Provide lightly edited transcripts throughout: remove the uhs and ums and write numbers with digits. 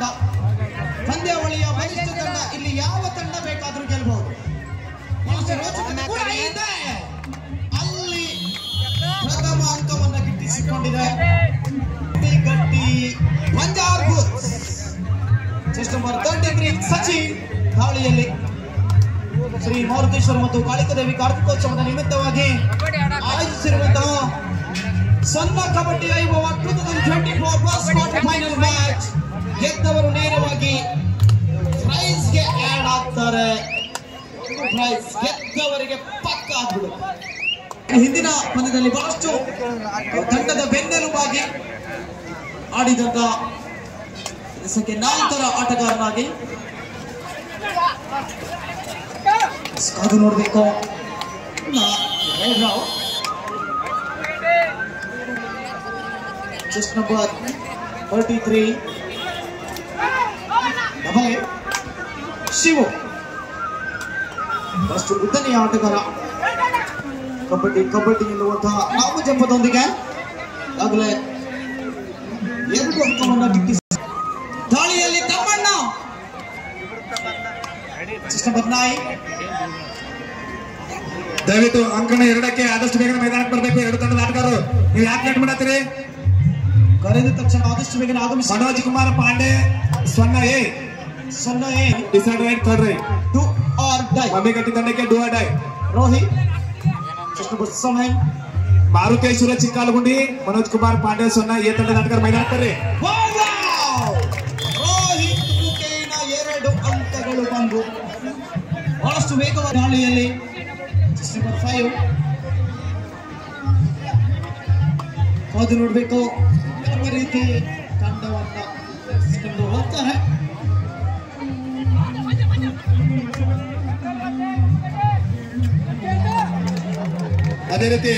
ತಂಡ. ಪಂದ್ಯಾವಳಿಯ ಬಲಿಷ್ಠ ತಂಡ. ಇಲ್ಲಿ ಯಾವ ತಂಡ ಬೇಕಾದ್ರೂ ಗೆಲ್ಲಬಹುದು. ಅಲ್ಲಿ ಪ್ರಥಮ ಅಂಕವನ್ನು ಗಿಟ್ಟಿಸಿಕೊಂಡಿದೆ ಗಟ್ಟಿ Banjara Bulls. Chest number 33 Sachin. ದಾಳಿಯಲ್ಲಿ ಶ್ರೀ ಮಾರುತೇಶ್ವರ ಮತ್ತು ಕಾಳಿಕಾದೇವಿ ಕಾರ್ತಿಕೋತ್ಸವದ ನಿಮಿತ್ತವಾಗಿ ಆಯೋಜಿಸಿರುವಂತಹ ಸಣ್ಣ ಕಬಡ್ಡಿ ವೈಭವ 2024 ಫಸ್ಟ್ ಕ್ವಾರ್ಟರ್ ಫೈನಲ್ ಮ್ಯಾಚ್. ಗೆದ್ದವರು ನೇರವಾಗಿ ಪ್ರೈಸ್ಗೆ ಆಡ್ ಆಗ್ತಾರೆ. ಪ್ರೈಸ್ ಗೆದ್ದವರಿಗೆ ಪಕ್ಕ ಆಗ್ಬಿಡುತ್ತೆ. ಹಿಂದಿನ ಪಂದ್ಯದಲ್ಲಿ ಬಹಳಷ್ಟು ತಂಡದ ಬೆನ್ನೆಲುಬಾಗಿ ಆಡಿದಂತ ಸಂಖ್ಯೆ 4ರ ಆಟಗಾರನಾಗಿ ಅದು ನೋಡ್ಬೇಕು. Chest number 33 Shivu. ಅಷ್ಟು ಉದ್ದನೆಯ ಆಟಗಾರ. ಕಬಡ್ಡಿ ಎನ್ನುವಂತಹ ನಾಮಜಪದೊಂದಿಗೆ ಆಗಲೇ 2 ಅಂಕವನ್ನು ಗಿಟ್ಟಿಸಿ ದಾಳಿಯಲ್ಲಿ ತಮ್ಮಣ್ಣ. Chest number 9. ದಯವಿಟ್ಟು ಅಂಕಣ 2ಕ್ಕೆ ಆದಷ್ಟು ಬೇಗ ಮೈದಾನಕ್ಕೆ ಬರಬೇಕು. 2 ತಂಡದ ಆಟಗಾರರು. ನೀವು ಯಾಕೆ ಲೇಟ್ ಮಾಡತ್ತೀರಿ? ಕರೆದ ತಕ್ಷಣ ಆದಷ್ಟು ಬೇಗ ಆಗಮಿಸಿ. Manoj Kumar Pandey 0A decide right third right do or die. ಮಮ್ಮಿಗಟ್ಟಿ ತಂಡಕ್ಕೆ do or die. Rohit chest number 7. Maruteshwara Chikkalagundi Manoj Kumar Pandey 0A ತಂಡದ ಆಟಗಾರ ಮೈದಾನಕ್ಕೆ ಬರ್ರಿ. ರೋಹಿತ್ ಮುಖೇನ 2 ಅಂಕಗಳು ಬಂದು ಬಹಳಷ್ಟು ವೇಗವಾದ ದಾಳಿಯಲ್ಲಿ ಚೆಸ್ಟ್ ನಂಬರ್ 5. ಅದು ನೋಡ್ಬೇಕು ಯಾವ ರೀತಿ ತಂಡವನ್ನು ಹೋಗ್ತಾರೆ. ಅದೇ ರೀತಿ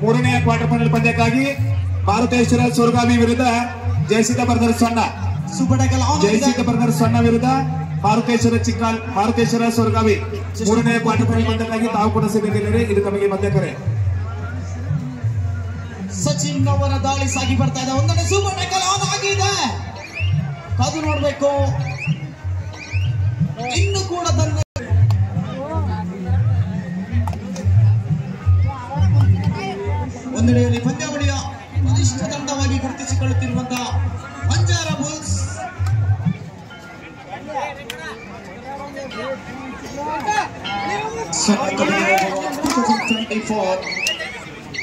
3ನೇ ಕ್ವಾರ್ಟರ್ ಫೈನಲ್ ಪಂದ್ಯಕ್ಕಾಗಿ ಮಾರುತೇಶ್ವರ ಸೋರ್ಗಾವಿ ವಿರುದ್ಧ ಜಯಸಿದ್ಧ ಬ್ರದರ್ಸ್ ಸೊನ್ನ. ಜಯಸಿದ್ಧ ಬ್ರದರ್ಸ್ ಸೊನ್ನ ವಿರುದ್ಧ ಮಾರುತೇಶ್ವರ ಸೋರ್ಗಾವಿ 3ನೇ ಕ್ವಾರ್ಟರ್ ಫೈನಲ್ ಪಂದ್ಯಕ್ಕಾಗಿ ತಾವು ಕೂಡ ಸಿದ್ಧರಿದ್ದೀರಿ. ಇದು ತಮಗೆ ಮಧ್ಯ ಕರೆ. ಸಚಿನ್ ಅವರ ದಾಳಿ ಸಾಗಿ ಬರ್ತಾ ಇದೆ. ಒಂದನೇ ಸೂಪರ್ ಟ್ಯಾಕಲ್ ಆನ್ ಆಗಿದೆ. ಕಾದು ನೋಡ್ಬೇಕು. ಇನ್ನು ಕೂಡ ಒಂದೆಡೆಯಲ್ಲಿ ಪಂದ್ಯಾವಳಿಯ ಬಲಿಷ್ಠ ತಂಡವಾಗಿ ಗುರುತಿಸಿಕೊಳ್ಳುತ್ತಿರುವಂತಹ ಬಂಜಾರ ಬುಲ್ಸ್.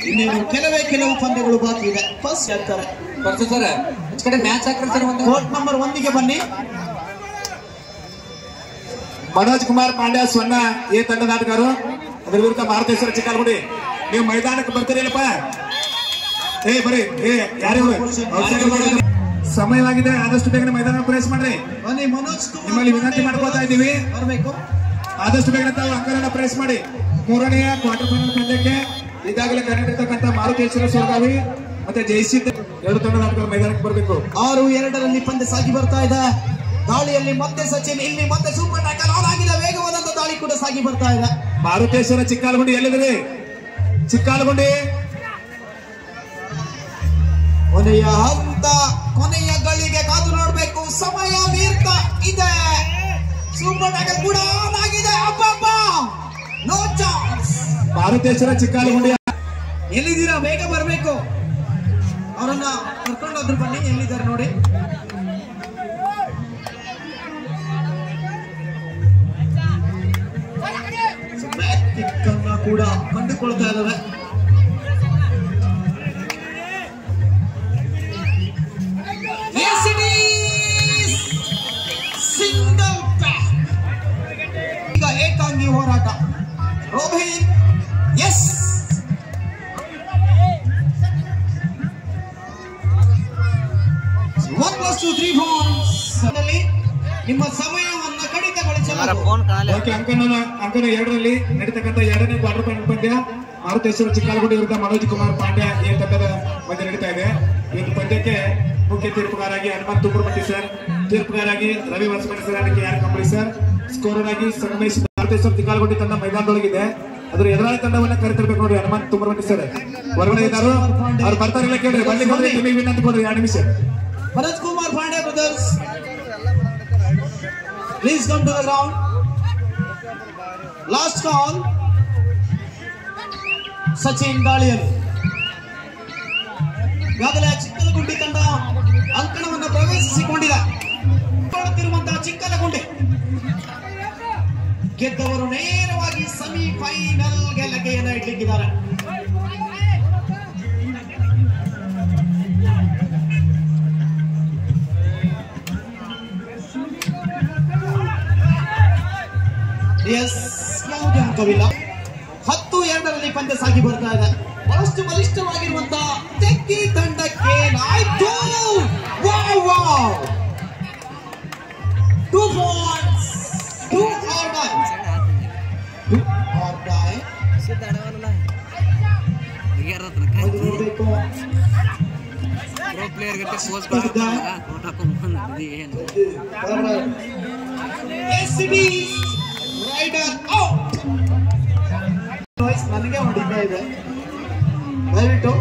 ಇನ್ನೇನು ಕೆಲವು ಪಂದ್ಯಗಳು ಬಾಕಿ ಇದೆ. ಫಸ್ಟ್ ಹೇಳ್ತಾರೆ ಮ್ಯಾಚ್ ಕೋರ್ಟ್ ನಂಬರ್ 1ಗೆ ಬನ್ನಿ. ಮನೋಜ್ ಕುಮಾರ್ ಪಾಂಡ್ಯ 0A ತಂಡದ ಆಟಗಾರರು. ಅದರ ವಿರುದ್ಧ ಮಾರುತೇಶ್ವರ ಚಿಕ್ಕಾಲಗುಂಡಿ. ನೀವು ಮೈದಾನಕ್ಕೆ ಬರ್ತೀರಿಲ್ಲಪ್ಪ? ಬರೀ ಯಾರು ಸಮಯವಾಗಿದೆ. ಆದಷ್ಟು ಬೇಗ ಮೈದಾನ ಪ್ರವೇಶ ಮಾಡ್ರಿ. ನಿಮ್ಮಲ್ಲಿ ವಿನಂತಿ ಮಾಡ್ಕೋತಾ ಇದ್ದೀವಿ. ಆದಷ್ಟು ಬೇಗ ತಾವು ಅಂಕಗಳನ್ನು ಪ್ರವೇಶ ಮಾಡಿ. 3ನೇ ಕ್ವಾರ್ಟರ್ ಫೈನಲ್ ಪಂದ್ಯಕ್ಕೆ ಈಗಾಗಲೇ ಕರೆದಿರ್ತಕ್ಕಂಥ ಮಾರುತೇಶ್ವರ ಸೋರ್ಗಾವಿ ಮತ್ತೆ ಜಯಸಿದ್ಧ 2 ತಂಡದ ಆಟಗಾರರು ಮೈದಾನಕ್ಕೆ ಬರಬೇಕು. 6-2ರಲ್ಲಿ ಪಂದ್ಯ ಸಾಗಿ ಬರ್ತಾ ಇದೆ. ದಾಳಿಯಲ್ಲಿ ಮತ್ತೆ ಸಚಿನ್. ಇಲ್ಲಿ ಮತ್ತೆ ಸೂಪರ್ ಟ್ಯಾಕಲ್ ಆನ್ ಆಗಿದೆ. ವೇಗವಾದಂತ ದಾಳಿ ಕೂಡ ಸಾಗಿ ಬರ್ತಾ ಇದೆ. ಮಾರುತೇಶ್ವರ ಚಿಕ್ಕಾಲಗುಂಡಿ ಎಲ್ಲಿದೆ? ಚಿಕ್ಕಾಲಗುಂಡಿ ಕೊನೆಯ ಹಂತ, ಕೊನೆಯ ಗಳಿಗೆ ಕಾದು ನೋಡ್ಬೇಕು. ಸಮಯ ಮೀರ್ತಾ ಇದೆ. ಸೂಪರ್ ಟ್ಯಾಕಲ್ ಕೂಡ ಆನ್ ಆಗಿದೆ. ಅಬ್ಬಬ್ಬ, ನೋ ಚಾನ್ಸ್. ಮಾರುತೇಶ್ವರ ಚಿಕ್ಕಾಲಗುಂಡಿ ಎಲ್ಲಿದ್ದೀರಾ? ಬೇಗ ಬರಬೇಕು. ಅವರನ್ನ ಕರ್ಕೊಂಡೋದ್ರು ಬನ್ನಿ. ಎಲ್ಲಿದ್ದಾರೆ ನೋಡಿ. ಕೂಡ ಕಂಡುಕೊಳ್ತಾ ಇದ್ದಾವೆ. Single pack. ಈಗ ಏಕಾಂಗಿ ಹೋರಾಟ. ರೋಹಿತ್ ಎಸ್ ನಿಮ್ಮ ಸಮಯವನ್ನು ಕಡಿತಗೊಳಿಸಲಾಗಿದೆ. ಅಂಕನ 2ರಲ್ಲಿ ನಡೀತಕ್ಕಂಥ 2ನೇ ಕ್ವಾರ್ಟರ್ ಫೈನಲ್ ಪಂದ್ಯ ಮಾರುತೇಶ್ವರ ಚಿಕ್ಕಾಲಗುಂಡಿ ವಿರುದ್ಧ ಮನೋಜ್ ಕುಮಾರ್ ಪಾಂಡ್ಯ ಈ ತಂಡದ ಪಂದ್ಯ ನಡೀತಾ ಇದೆ. ಈ ಪಂದ್ಯಕ್ಕೆ ಮುಖ್ಯ ತೀರ್ಪುಗಾರಾಗಿ ಹನುಮಂತ್ ತುಪ್ಪರಮಟ್ಟಿ ಸರ್, ತೀರ್ಪುಗಾರಾಗಿ Ravi Vasamani sir, KR Kambali sir, scorer ಆಗಿ ಸಂಗಮೇಶ್. ಮಾರುತೇಶ್ವರ ಚಿಕ್ಕಾಲಗುಂಡಿ ತಂಡ ಮೈದಾನದೊಳಗಿದೆ. ಅದ್ರ ಎದುರಾಳಿ ತಂಡವನ್ನ ಕರೆತಿರ್ಬೇಕು ನೋಡ್ರಿ. ಹನುಮಂತ್ ತುಮರಮಟ್ಟಿ ಸರ್ ಹೊರಗಡೆ ಇದ್ದಾರು, ಅವ್ರು ಬರ್ತಾರಿಲ್ಲ ಕೇಳ್ರಿ. ಬರ್ಲಿಕ್ಕೆ ನಿಮಗೆ ವಿನಂತಿ ಕೊಡ್ರಿ 2 ನಿಮಿಷ. Manoj Kumar Pandey brothers, please come to the ground. Last call, Sachin Daliyan. ಈಗಾಗಲೇ ಚಿಕ್ಕಲಗುಂಡಿ ತಂಡ ಅಂಕಣವನ್ನು ಪ್ರವೇಶಿಸಿಕೊಂಡಿದೆ. ಮಾಡುತ್ತಿರುವಂತಹ ಚಿಕ್ಕಲಗುಂಡಿ ಗೆದ್ದವರು ನೇರವಾಗಿ ಸೆಮಿಫೈನಲ್ಗೆ ಲಗ್ಗೆಯನ್ನು ಇಟ್ಲಿಕ್ಕಿದ್ದಾರೆ. ಯಾವುದೇ ಅಂಕವಿಲ್ಲ. 10-2 ಪಂದ್ಯ ಸಾಗಿ ಬರ್ತಾ ಇದೆ. ಬಹಳಷ್ಟು ಬಲಿಷ್ಠವಾಗಿರುವಂತಹ ತೆಕ್ಕಿ ತಂಡಕ್ಕೆ ಆಯ್ತು. 2 points, 2 or die. ನನಗೆ ಹೊಡಿತಾ ಇದೆ. ದಯವಿಟ್ಟು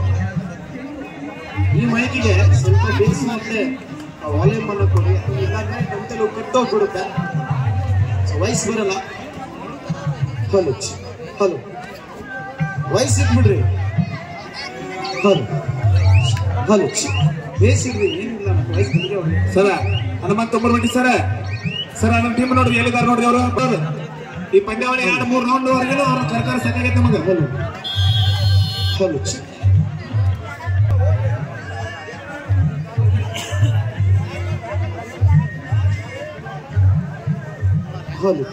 ಈ ಮೈಕಿಗೆ ಸ್ವಲ್ಪ ಬೇಸ್ ಮತ್ತೆ ವಾಲ್ಯೂಮ್ ಅನ್ನು ಕೊಡಿ, ಇಲ್ಲಾಂದ್ರೆ ಗಂಟಲು ಕಟ್ಟೋಗ್ಬಿಡುತ್ತೆ, ವಯಸ್ಸು ಬರಲ್ಲ. ಹಲೋ ಹಲೋ ವಯಸ್ಸು ಇಟ್ಬಿಡ್ರಿ. ಹಲೋ ಹಲೋ ಬೇಸಿಗ್ರಿ, ಏನಿಲ್ಲ ವಯಸ್ಸು ಬಂದ್ರೆ ಸರ. ಹನುಮಂತ್ ತುಮರಮಟ್ಟಿ ಸರ, ನಮ್ಮ ಟೀಮ್ ನೋಡ್ರಿ ಎಲ್ಲಿದ್ದಾರೆ ನೋಡ್ರಿ. ಅವರು ಈ ಪಂದ್ಯಾವಳಿ 2-3 ರೌಂಡ್ ವರೆಗೂ ಅವ್ರ ಸರ್ಕಾರ ಸಾಕಾಗೈತೆ ನಮಗೆ. ಹಲೋ ಹಲೋ ಹಲೋ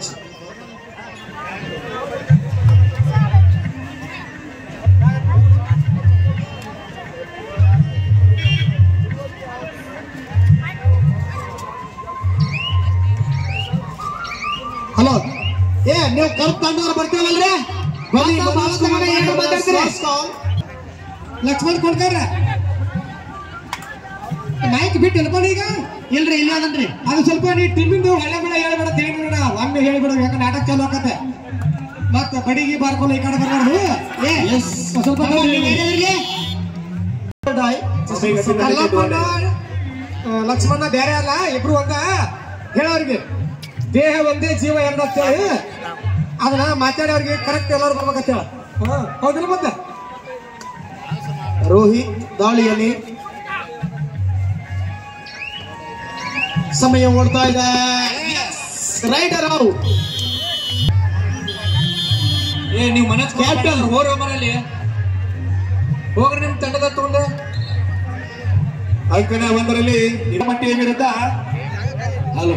ಹಲೋ ನೀವು ಕರ್ಪ್ ತಂಡವ್ರು ಬರ್ತೀವಲ್ರಿ, ಲಕ್ಷ್ಮಣ್ ಕೊಡ್ತಾರ ಮೈಕ್ ಬಿಟ್ಟು ಹೇಳ್ಕೊಂಡು ಈಗ ಇಲ್ರಿ ಇಲ್ಲ ಅದನ್ರಿ. ಅದು ಸ್ವಲ್ಪ ನೀ ಟಿಮ್ಮಿಂದು ಒಳ್ಳೆ ಬೇಡ ಹೇಳ್ಬೇಡ ತಿಳಿಬೇಡ, ಒಮ್ಮೆ ಹೇಳ್ಬೇಡ, ಯಾಕಂದ್ರೆ ನಾಟಕ ಚಾಲು ಆಕತ್ತೆ. ಮತ್ತ ಬಡಿಗೆ ಬಾರ್ಕೊಂಡು ಈ ಕಡೆ ಬರಬಾರ್ದು. ಸ್ವಲ್ಪ ಲಕ್ಷ್ಮಣ ಬೇರೆ ಅಲ್ಲ, ಇಬ್ರು ಒಂದ ಹೇಳೋರಿಗೆ ದೇಹ ಒಂದೇ ಜೀವ ಎರಡು ಅಂತೇಳಿ ಅದನ್ನ ಮಾತಾಡಿ ಅವ್ರಿಗೆ ಕರೆಕ್ಟ್ ಎಲ್ಲರೂ ಬರ್ಬೇಕಂತೇಳ. ಹೌದಿಲ್ಲ? ಮತ್ತೆ ರೋಹಿತ್ ದಾಳಿಯಲ್ಲಿ ಸಮಯ ಓಡ್ತಾ ಇದೆ. Rider out. ನೀವು ಮನಸ್ ಕ್ಯಾಪ್ಟನ್ ಹೋರೋ ಮರಲ್ಲಿ ಹೋಗ್ರಿ ನಿಮ್ ತಂಡದ ತಗೊಂಡು. ಅಂಕಣ 1ರಲ್ಲಿ ಹಿಮಮಟ್ಟಿ ವಿರುದ್ಧ ಹಲೋ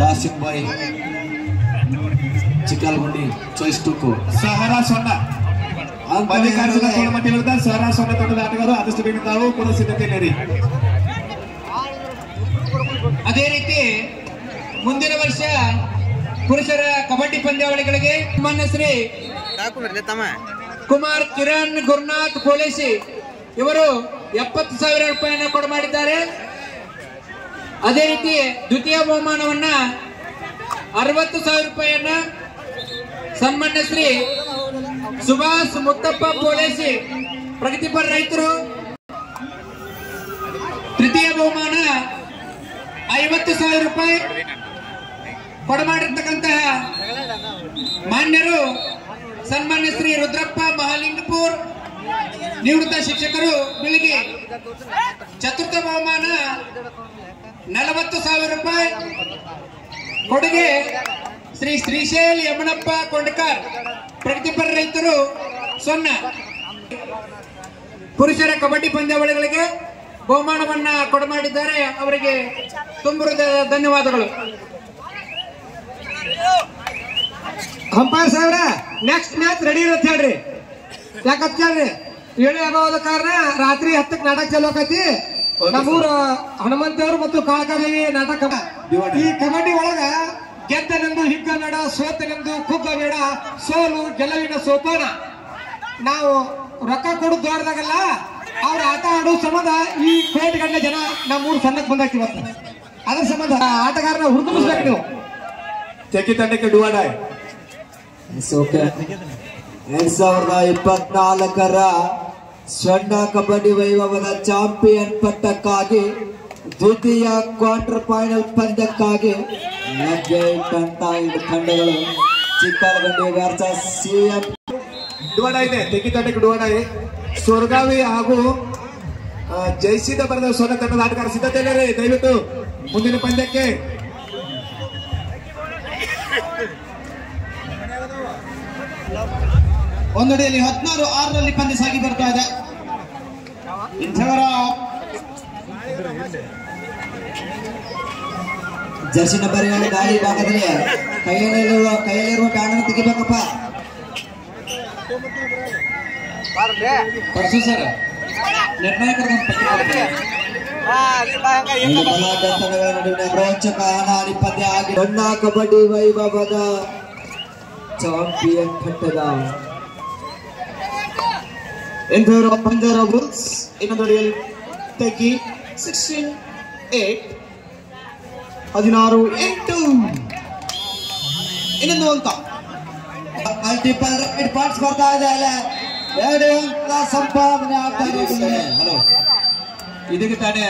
ದಾಸಿಂ ಬಾಯ್ ಚಿಕ್ಕಲಗುಂಡಿ ಚಾಯ್ಸ್ ಟುಕು ಸಹರಾ ಸೊನ್ನ ಮಲ್ಲಿಕಾರ್ಜುನ ತೋಳಮಟ್ಟಿ ವಿರುದ್ಧ ಸಹರಾ ಸೊನ್ನ ತಂಡದ ಆಟಗಾರರು ಆದಷ್ಟು ಬೇಗ ತಾವು ಕೂಡ ಸಿದ್ಧತೆ ನೀಡಿ. ಅದೇ ರೀತಿ ಮುಂದಿನ ವರ್ಷ ಪುರುಷರ ಕಬಡ್ಡಿ ಪಂದ್ಯಾವಳಿಗಳಿಗೆ ಮಾನ್ಯ ಶ್ರೀ ಕುಮಾರ್ ಕಿರಣ್ ಗುರುನಾಥ್ ಪೊಲೀಸಿ ಇವರು 70,000 ರೂಪಾಯಿಯನ್ನು ಕೊಡು ಮಾಡಿದ್ದಾರೆ. ಅದೇ ರೀತಿ ದ್ವಿತೀಯ ಬಹುಮಾನವನ್ನ 60,000 ರೂಪಾಯಿಯನ್ನ ಸನ್ಮಾನ್ಯ ಶ್ರೀ ಸುಭಾಷ್ ಮುತ್ತಪ್ಪ ಪೊಲೀಸಿ ಪ್ರಗತಿಪರ ರೈತರು, ತೃತೀಯ ಬಹುಮಾನ 50,000 ರೂಪಾಯಿ ಕೊಡಮಾಡಿರ್ತಕ್ಕಂತಹ ಮಾನ್ಯರು ಸನ್ಮಾನ್ಯ ಶ್ರೀ ರುದ್ರಪ್ಪ ಮಹಾಲಿಂಗಪುರ್ ನಿವೃತ್ತ ಶಿಕ್ಷಕರು ಬೆಳಿಗ್ಗೆ. ಚತುರ್ಥ ಬಹುಮಾನ 40,000 ರೂಪಾಯಿ ಕೊಡುಗೆ ಶ್ರೀ ಶ್ರೀಶೈಲ್ ಯಮನಪ್ಪ ಕೊಂಡಕಾರ್ ಪ್ರಗತಿಪರ ರೈತರು 0. ಪುರುಷರ ಕಬಡ್ಡಿ ಪಂದ್ಯಾವಳಿಗಳಿಗೆ ಬಹುಮಾನವನ್ನ ಕೊಡಮಾಡಿದ್ದಾರೆ. ಅವರಿಗೆ ತುಂಬ ಧನ್ಯವಾದಗಳು. ಅಂಪೈರ್ ಸಾಹೇಬ್ರ ನೆಕ್ಸ್ಟ್ ಮ್ಯಾಚ್ ರೆಡಿ ಇರತ್ತೆ ಹೇಳ್ರಿ. ಯಾಕಂತ ಕೇಳ್ರಿ, 7 ಆಗೋ ಕಾರಣ ರಾತ್ರಿ 10ಕ್ಕೆ ನಾಟಕ ಚಾಲು ಆಕತಿ. ನಮ್ಮೂರ ಹನುಮಂತೇವರು ಮತ್ತು ಕಾಳಕಾದೇವಿ ನಾಟಕ. ಈ ಕಬಡ್ಡಿ ಒಳಗ ಗೆದ್ದನೆಂದು ಹಿಗ್ಗಬೇಡ, ಸೋತನೆಂದು ಕುಗ್ಗಬೇಡ, ಸೋಲು ಗೆಲುವಿನ ಸೋಪಾನ. ನಾವು ರೊಕ್ಕ ಕೊಡು ದ್ವಾರದಾಗಲ್ಲ, ಅವ್ರ ಆಟ ಆಡೋ ಸಂಬಂಧ ಈ ಕೋಟಿ ಗಂಟೆ ಜನ ನಮ್ಮೂರು ಸಣ್ಣಕ್ಕೆ ಬಂದಾಕಿ. ಅದ್ರ ಸಂಬಂಧ ಆಟಗಾರನ ಹುಡುಕಿಸ್ಬೇಕು ನೀವು. ತೆಕ್ಕಿ ತಂಡಕ್ಕೆ ಡುವಾಡಾಯ್ 2024ರ ಸ್ವರ್ಣ ಕಬಡ್ಡಿ ವೈಭವದ ಚಾಂಪಿಯನ್ ಪಟ್ಟಕ್ಕಾಗಿ ದ್ವಿತೀಯ ಕ್ವಾರ್ಟರ್ ಫೈನಲ್ ಪಂದ್ಯಕ್ಕಾಗಿ ಲಗ್ಗೆ ಇಟ್ಟಂತ ಇದು ತಂಡಗಳು ಚಿಕ್ಕಲಗಂಡಿ ವರ್ಸಸ್ ಸಿಎಂ ಡುವಾಡ ಇದೆ. ತೆಗಿತಂಡಕ್ಕೆ ಡುವಾಡ ಸೊರಗಾವಿ ಹಾಗೂ ಜಯಸಿದ ಬರೆದ ಸೋನ ತಂಡದ ಆಟಗಾರ ಸಿದ್ಧತೆ ದಯವಿಟ್ಟು ಮುಂದಿನ ಪಂದ್ಯಕ್ಕೆ. ಒಂದಡಿಯಲ್ಲಿ 16-6ರಲ್ಲಿ ಪಂದ್ಯ ಸಾಗಿ ಬರ್ತಾ ಇದೆ. ಜರ್ಸಿ ನಂಬರ್ ಗಾಳಿ ಭಾಗದಲ್ಲಿ ಕೈಯಲ್ಲಿರುವ ಬ್ಯಾನರ್ ತೆಗಿಬೇಕಪ್ಪ. ಪರ್ಸು ಸರ್ ನಿರ್ಣಾಯಕರ ನಡುವಿನ ರೋಚಕ ಹಣಾಹಣಿ ಪಂದ್ಯ ಆಗಿ ಸಣ್ಣ ಕಬಡ್ಡಿ ವೈಭವದ ಚಾಂಪಿಯನ್ ಪಟ್ಟದ ಪಂಜರ ಬುಲ್ಸ್ ಇನ್ನೊಂದಡಿಯಲ್ಲಿ ತೆಗಿ 16-8 16-8 ಇನ್ನೊಂದು ಅಂಕ. ಮಲ್ಟಿಪಲ್ ರೈಡ್ ಪಾರ್ಟ್ಸ್ ಬರ್ತಾ ಇದೆ. ಎರಡು ಅಂಕ ಸಂಪಾದನೆ ಆಗ್ತಾ ಇದೆ. ಹಲೋ, ಇದಕ್ಕೆ ತಾನೇ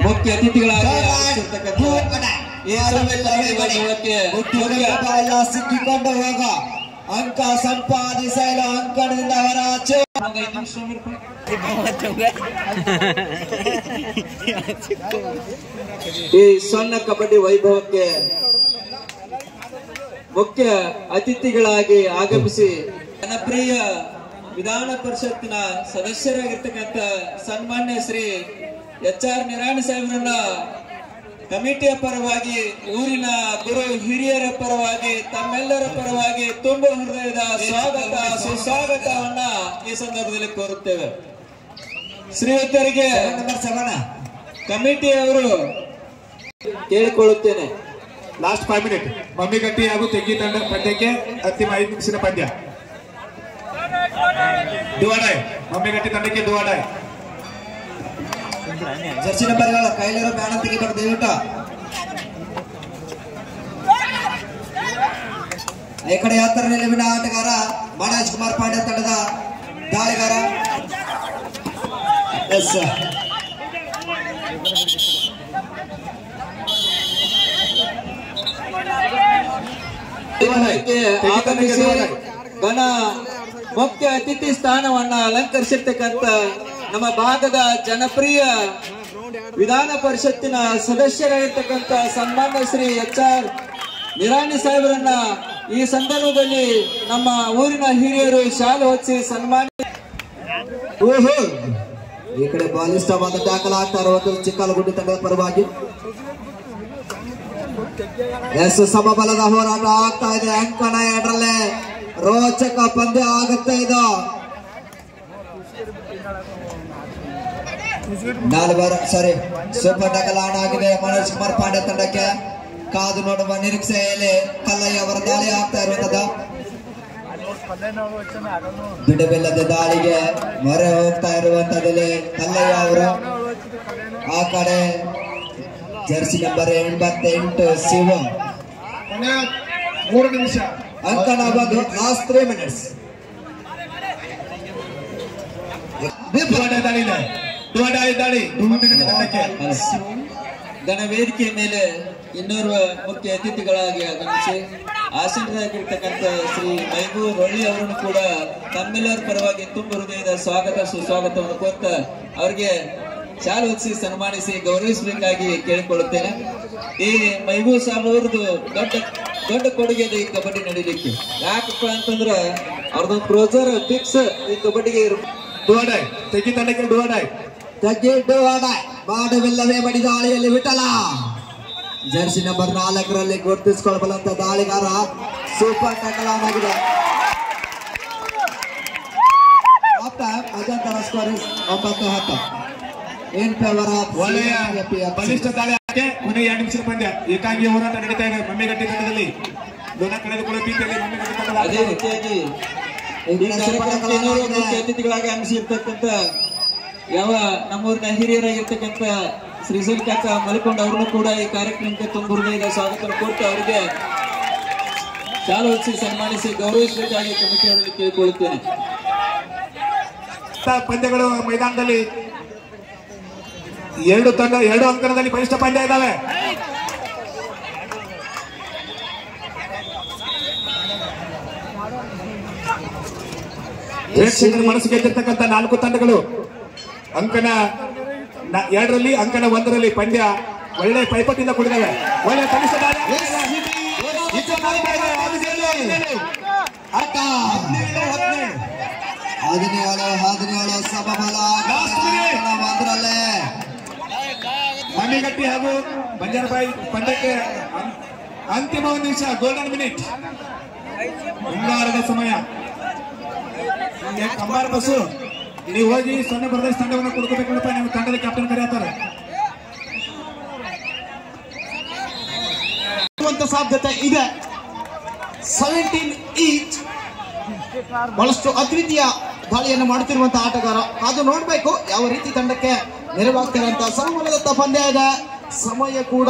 ಮುಖ್ಯ ಅತಿಥಿಗಳಾಗಿ ಸಿಕ್ಕಿಕೊಂಡು ಹೋಗ ಅಂಕ ಸಂಪಾದಿಸಲು ಅಂಕಣದಿಂದ ಹೊರಾಚೆ. ಈ ಸಣ್ಣ ಕಬಡ್ಡಿ ವೈಭವಕ್ಕೆ ಮುಖ್ಯ ಅತಿಥಿಗಳಾಗಿ ಆಗಮಿಸಿ ಜನಪ್ರಿಯ ವಿಧಾನ ಪರಿಷತ್ತಿನ ಸದಸ್ಯರಾಗಿರ್ತಕ್ಕಂಥ ಸನ್ಮಾನ್ಯ ಶ್ರೀ HR ನಿರಾಣಿ ಸಾಹೇಬರನ್ನ ಕಮಿಟಿಯ ಪರವಾಗಿ, ಊರಿನ ಗುರು ಹಿರಿಯರ ಪರವಾಗಿ, ತಮ್ಮೆಲ್ಲರ ಪರವಾಗಿ ತುಂಬ ಹೃದಯದ ಸ್ವಾಗತ ಸುಸ್ವಾಗತವನ್ನ ಈ ಸಂದರ್ಭದಲ್ಲಿ ಕೋರುತ್ತೇವೆ. ಶ್ರೀಯುತರಿಗೆ ಕಮಿಟಿಯವರು ಕೇಳಿಕೊಳ್ಳುತ್ತೇನೆ. ಲಾಸ್ಟ್ 5 ಮಿನಿಟ್ ಮಮ್ಮಿಗಟ್ಟಿ ಹಾಗೂ ತೆಗಿ ತಂಡ ಪಂದ್ಯಕ್ಕೆ ಅಂತಿಮ 5 ನಿಮಿಷದ ಪಂದ್ಯ. ಡುವಾಡಾಯ್ ಮಮ್ಮಿಗಟ್ಟಿ ತಂಡಕ್ಕೆ ಡುವಾಡಾಯ್. ಜರ್ಸಿ ನಂಬರ್ಗಳ ಕೈಲಿರೋ ಬ್ಯಾನರ್ ತೆಗಿಬೇಕು ದಯವಿಟ್ಟು. ಈ ಕಡೆ 10ರ ನಿಲುವಿನ ಆಟಗಾರ ಮನೋಜ್ ಕುಮಾರ್ ಪಾಂಡ್ಯ ತಂಡದ ದಾಳಿಗಾರ. ಆಗಮಿಸಿ ಘನ ಮುಖ್ಯ ಅತಿಥಿ ಸ್ಥಾನವನ್ನ ಅಲಂಕರಿಸಿರ್ತಕ್ಕಂಥ ನಮ್ಮ ಭಾಗದ ಜನಪ್ರಿಯ ವಿಧಾನ ಪರಿಷತ್ತಿನ ಸದಸ್ಯರಾಗಿರ್ತಕ್ಕಂಥ ಸನ್ಮಾನ್ಯ ಶ್ರೀ HR ನಿರಾಣಿ ಸಾಹೇಬರನ್ನ ಈ ಸಂದರ್ಭದಲ್ಲಿ ನಮ್ಮ ಊರಿನ ಹಿರಿಯರು ಶಾಲೆ ಹೊಚ್ಚಿ ಸನ್ಮಾನ. ಈ ಕಡೆ ಬಾಲಿಷ್ಟವಾದ ಟ್ಯಾಕಲ್ ಆಗ್ತಾ ಇರುವುದು ಚಿಕ್ಕಲಗುಡ್ಡಿ ತಂಡದ ಪರವಾಗಿ. ಸಮಬಲದ ಹೋರಾಟ ಆಗ್ತಾ ಇದೆ. ಅಂಕಣ 2ರಲ್ಲೇ ರೋಚಕ ಪಂದ್ಯ ಆಗುತ್ತೆ. ಇದು 4 ಸೂಪರ್ ಟ್ಯಾಕಲ್ ಆನ್ ಆಗಿದೆ ಮನೋಜ್ ಕುಮಾರ್ ಪಾಂಡ್ಯ ತಂಡಕ್ಕೆ. ಕಾದು ನೋಡುವ ನಿರೀಕ್ಷೆಯಲ್ಲಿ ಕಲ್ಲಯ್ಯ ಅವರ ದಾಳಿ ಆಗ್ತಾ ಇರುವಂತದ್ದು. ಬಿಡುವಿಲ್ಲದ ದಾಳಿಗೆ ಮೊರೆ ಹೋಗ್ತಾ ಇರುವಂತದ್ದಲ್ಲಿ ಕಲ್ಲಯ್ಯ ಅವರು. ಆ ಕಡೆ ಜರ್ಸಿ ನಂಬರ್ 88 ಶಿವ. 3 ನಿಮಿಷ ಅಂಕಣ ಬಂದು ಲಾಸ್ಟ್ 3 ಮಿನಿಟ್ಸ್. ಘನ ವೇದಿಕೆಯ ಮೇಲೆ ಇನ್ನೋರ್ವ ಮುಖ್ಯ ಅತಿಥಿಗಳಾಗಿ ಆಗಮಿಸಿ ಆಸೀನರಾಗಿರ್ತಕ್ಕಂಥ ಶ್ರೀ ಮೈಬೂರ್ ಹೊಳ್ಳಿ ಅವರನ್ನು ಕೂಡ ತಮ್ಮೆಲ್ಲರ ಪರವಾಗಿ ತುಂಬ ಹೃದಯದ ಸ್ವಾಗತ ಸುಸ್ವಾಗತವನ್ನು ಕೋರ್ತಾ ಅವರಿಗೆ ಶಾಲು ಹೊತ್ತಿಸಿ ಸನ್ಮಾನಿಸಿ ಗೌರವಿಸಬೇಕಾಗಿ ಕೇಳಿಕೊಳ್ಳುತ್ತೇನೆ. ಈ ಮೈಬೂರ್ ಸಾಬ್ ಅವ್ರದ್ದು ದೊಡ್ಡ ಕೊಡುಗೆ ಇದೆ ಈ ಕಬಡ್ಡಿ ನಡೀಲಿಕ್ಕೆ. ಯಾಕಪ್ಪ ಅಂತಂದ್ರ ಅವ್ರದ್ದು ಪ್ರೋಜರ್ ಫಿಕ್ಸ್ ಈ ಕಬಡ್ಡಿಗೆ ಡುವಾಡಾಯ್ ತೆಗಿ ತಂಡಕ್ಕೆ ಡುವಾಡಾಯ್. ಮಾಡವಿಲ್ಲವೇ ಬಡಿ ದಾಳಿಯಲ್ಲಿ ವಿಠಲ. ಜರ್ಸಿ ನಂಬರ್ 4ರಲ್ಲಿ ಗುರುತಿಸಿಕೊಳ್ಳಬಲ್ಲಂತ ದಾಳಿಗಾರ. ಸೂಪರ್ ಟ್ಯಾಕಲ್ ಆನ್ ಆಗಿದೆ. ಅಜಂತರ ಸ್ಕೋರ್ 9-10 ಇನ್ ಫೇವರ್ ಆಫ್ ಒಳ್ಳೆಯ ಬಲಿಷ್ಠ ದಾಳಿ ಆಗಿ ಕೊನೆ 2 ನಿಮಿಷದ ಪಂದ್ಯ. ಏಕಾಂಗಿ ಹೋರಾಟ ನಡೀತಾ ಇದೆ ಮಮ್ಮಿಗಟ್ಟಿ ತಂಡದಲ್ಲಿ. ಲೋನ ಕಳೆದುಕೊಳ್ಳುವ ರೀತಿಯಲ್ಲಿ ಮಮ್ಮಿಗಟ್ಟಿ ತಂಡ ಅದೇ ರೀತಿಯಾಗಿ ಅತಿಥಿಗಳಾಗಿ ಆಗಮಿಸಿರ್ತಕ್ಕಂಥ ಯಾವ ನಮ್ಮೂರಿನ ಹಿರಿಯರಾಗಿರ್ತಕ್ಕಂಥ ಶ್ರೀಸಲ್ ಕಾಕ ಮಲ್ಕೊಂಡು ಅವ್ರನ್ನು ಕೂಡ ಈ ಕಾರ್ಯಕ್ರಮಕ್ಕೆ ತುಂಬ ಹೃದಯದ ಸ್ವಾಗತ ಕೊಟ್ಟು ಅವರಿಗೆ ಶಾಲು ಹೊರಿಸಿ ಸನ್ಮಾನಿಸಿ ಗೌರವಿಸಬೇಕಾಗಿ ಕಮಿಟಿಯವರಲ್ಲಿ ಕೇಳಿಕೊಳ್ಳುತ್ತೇನೆ. ಪಂದ್ಯಗಳು ಮೈದಾನದಲ್ಲಿ ಎರಡು ಅಂಕಣದಲ್ಲಿ ಬಲಿಷ್ಠ ಪಂದ್ಯ ಇದ್ದಾವೆ. ಪ್ರೇಕ್ಷಕರ ಮನಸ್ಸು ಗೆದ್ದಿರ್ತಕ್ಕಂಥ 4 ತಂಡಗಳು ಅಂಕಣ 2ರಲ್ಲಿ ಅಂಕಣ 1ರಲ್ಲಿ ಪಂದ್ಯ ಒಳ್ಳೆ ಪೈಪೋಟಿಯಿಂದ ಕೂಡಿದಾವೆ. ಒಳ್ಳೆ ಕನಿಷ್ಠ ಮಣ್ಣಿಗಟ್ಟಿ ಹಾಗೂ ಬಂಜಾರಬಾಯಿ ಪಂದ್ಯಕ್ಕೆ ಅಂತಿಮ 1 ನಿಮಿಷ ಗೋಲ್ಡನ್ ಮಿನಿಟ್ ಮುಂಗಾರದ ಸಮಯ. ಕಂಬಾರ ಬಸ್ಸು ನೀವು ಹೋಗಿ 0 ಪ್ರದೇಶ ತಂಡವನ್ನು ಕೊಡ್ಕೋಬೇಕಪ್ಪ. ನಿಮ್ಮ ತಂಡದ ಕ್ಯಾಪ್ಟನ್ ಕರೆಯುತ್ತಾರೆ. ಸಾಧ್ಯತೆ ಇದೆ. 17 ಈಚ್ ಬಹಳಷ್ಟು ಅದ್ವಿತೀಯ ದಾಳಿಯನ್ನು ಮಾಡುತ್ತಿರುವಂತಹ ಆಟಗಾರ. ಅದು ನೋಡ್ಬೇಕು ಯಾವ ರೀತಿ ತಂಡಕ್ಕೆ ನೆರವಾಗ್ತಾರೆ ಅಂತ. ಸಮಬಲದತ್ತ ಪಂದ್ಯ ಇದೆ. ಸಮಯ ಕೂಡ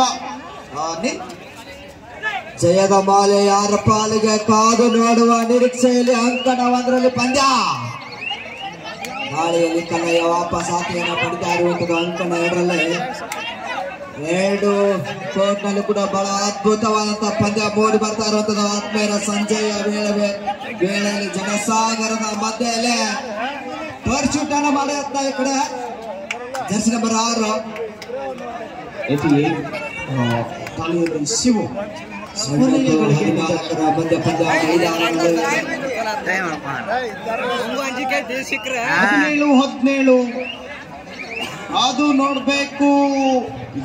ಜಯದ ಮಾಲೆ ಯಾರ ಪಾಲಿಗೆ ಕಾದು ನೋಡುವ ನಿರೀಕ್ಷೆಯಲ್ಲಿ ಅಂಕಣ 1ರಲ್ಲಿ ಪಂದ್ಯ. ದಾಳಿಯಲ್ಲಿ ಕನ್ನಯ್ಯ ವಾಪಸ್ ಆಕೆಯನ್ನು ಪಡಿತಾ ಇರುವಂತದ್ದು ಅಂಕಣ 2ರಲ್ಲಿ. 2 ಕೋರ್ಟ್ನಲ್ಲಿ ಕೂಡ ಬಹಳ ಅದ್ಭುತವಾದಂತಹ ಪಂದ್ಯ ಮೂಡಿ ಬರ್ತಾ ಇರುವಂತದ್ದು. ಆತ್ಮೀಯರ ಸಂಜೆಯ ವೇಳೆಯಲ್ಲಿ ಜನಸಾಗರದ ಮಧ್ಯೆಯಲ್ಲೇ ಪರ್ಚೂಟ್ ಅನ್ನು ಮಾಡಿರುತ್ತ ಈ ಕಡೆ ಜರ್ಸಿ ನಂಬರ್ 6 ಶಿವು 17 ಅದು ನೋಡ್ಬೇಕು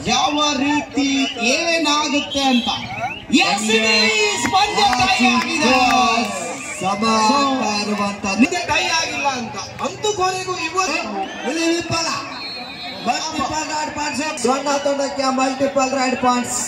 ಯಾವ ರೀತಿ ಏನಾಗುತ್ತೆ ಅಂತ. ಕೈ ಆಗಿಲ್ಲ ಅಂತ ಅಂತೂ ಕೊನೆಗೂ ಸೊನ್ನ ತಂಡಕ್ಕೆ ಮಲ್ಟಿಪಲ್ ರೈಡ್ ಪಾಯಿಂಟ್ಸ್